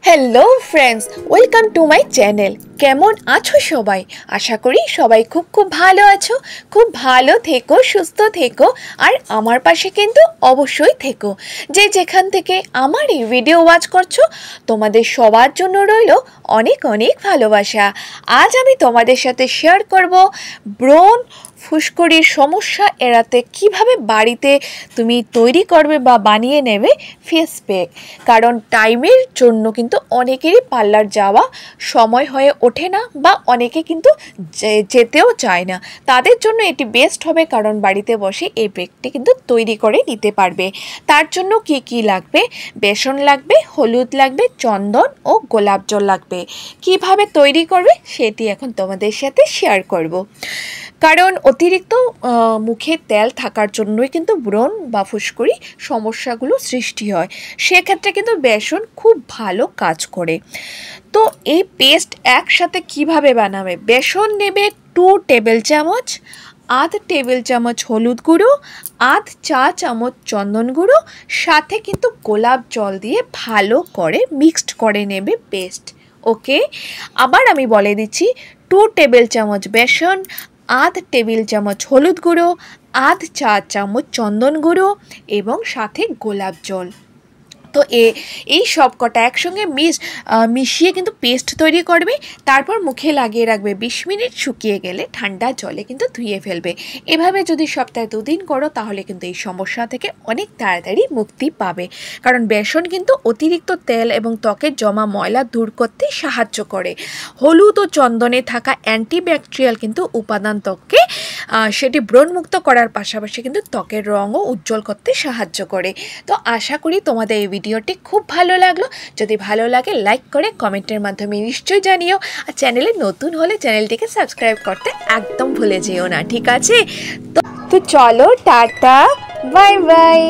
Hello friends, welcome to my channel. কেমন আছো সবাই? আশা করি সবাই খুব খুব ভালো আছো। খুব ভালো থেকো, সুস্থ থেকো, আর আমার পাশে কিন্তু অবশ্যই থেকো। যে যেখান থেকে আমার এই ভিডিও ওয়াচ করছো, তোমাদের সবার জন্য রইল অনেক অনেক ভালোবাসা। আজ আমি তোমাদের সাথে শেয়ার করব ব্রণ ফুসকুড়ির সমস্যা এড়াতে কিভাবে বাড়িতে তুমি তৈরি করবে বা বানিয়ে নেবে ফেস প্যাক। কারণ টাইমের জন্য কিন্তু অনেকেরই পার্লার যাওয়া সময় হয়ে ওঠে না, বা অনেকে কিন্তু যেতেও চায় না। তাদের জন্য এটি বেস্ট হবে, কারণ বাড়িতে বসে এই প্যাকটি কিন্তু তৈরি করে নিতে পারবে। তার জন্য কি কি লাগবে? বেসন লাগবে, হলুদ লাগবে, চন্দন ও গোলাপ জল লাগবে। কিভাবে তৈরি করবে সেটি এখন তোমাদের সাথে শেয়ার করব। কারণ অতিরিক্ত মুখে তেল থাকার জন্যই কিন্তু ব্রণ বা ফুসকুড়ি সমস্যাগুলো সৃষ্টি হয়। সেক্ষেত্রে কিন্তু বেসন খুব ভালো কাজ করে। তো এই পেস্ট একসাথে কিভাবে বানাবে? বেসন নেবে 2 টেবিল চামচ, আধ টেবিল চামচ হলুদ গুঁড়ো, আধ চা চামচ চন্দন গুঁড়ো, সাথে কিন্তু গোলাপ জল দিয়ে ভালো করে মিক্সড করে নেবে পেস্ট। ওকে, আবার আমি বলে দিচ্ছি, 2 টেবিল চামচ বেসন, আধ টেবিল চামচ হলুদ গুঁড়ো, আধ চা চামচ চন্দন গুঁড়ো এবং সাথে গোলাপ জল। তো এই সব কটা একসঙ্গে মিশিয়ে কিন্তু পেস্ট তৈরি করবে। তারপর মুখে লাগিয়ে রাখবে 20 মিনিট, শুকিয়ে গেলে ঠান্ডা জলে কিন্তু ধুয়ে ফেলবে। এভাবে যদি সপ্তাহে 2 দিন করো, তাহলে কিন্তু এই সমস্যা থেকে অনেক তাড়াতাড়ি মুক্তি পাবে। কারণ বেসন কিন্তু অতিরিক্ত তেল এবং ত্বকের জমা ময়লা দূর করতে সাহায্য করে। হলুদ ও চন্দনে থাকা অ্যান্টিব্যাকটেরিয়াল কিন্তু উপাদান ত্বককে সেটি ব্রণমুক্ত করার পাশাপাশি কিন্তু ত্বকের রঙও উজ্জ্বল করতে সাহায্য করে। তো আশা করি তোমাদের এই ভিডিওটি খুব ভালো লাগলো। যদি ভালো লাগে লাইক করে কমেন্টের মাধ্যমে নিশ্চয়ই জানিও। আর চ্যানেলে নতুন হলে চ্যানেলটিকে সাবস্ক্রাইব করতে একদম ভুলে যেও না, ঠিক আছে? তো চলো, টাটা, বাই বাই।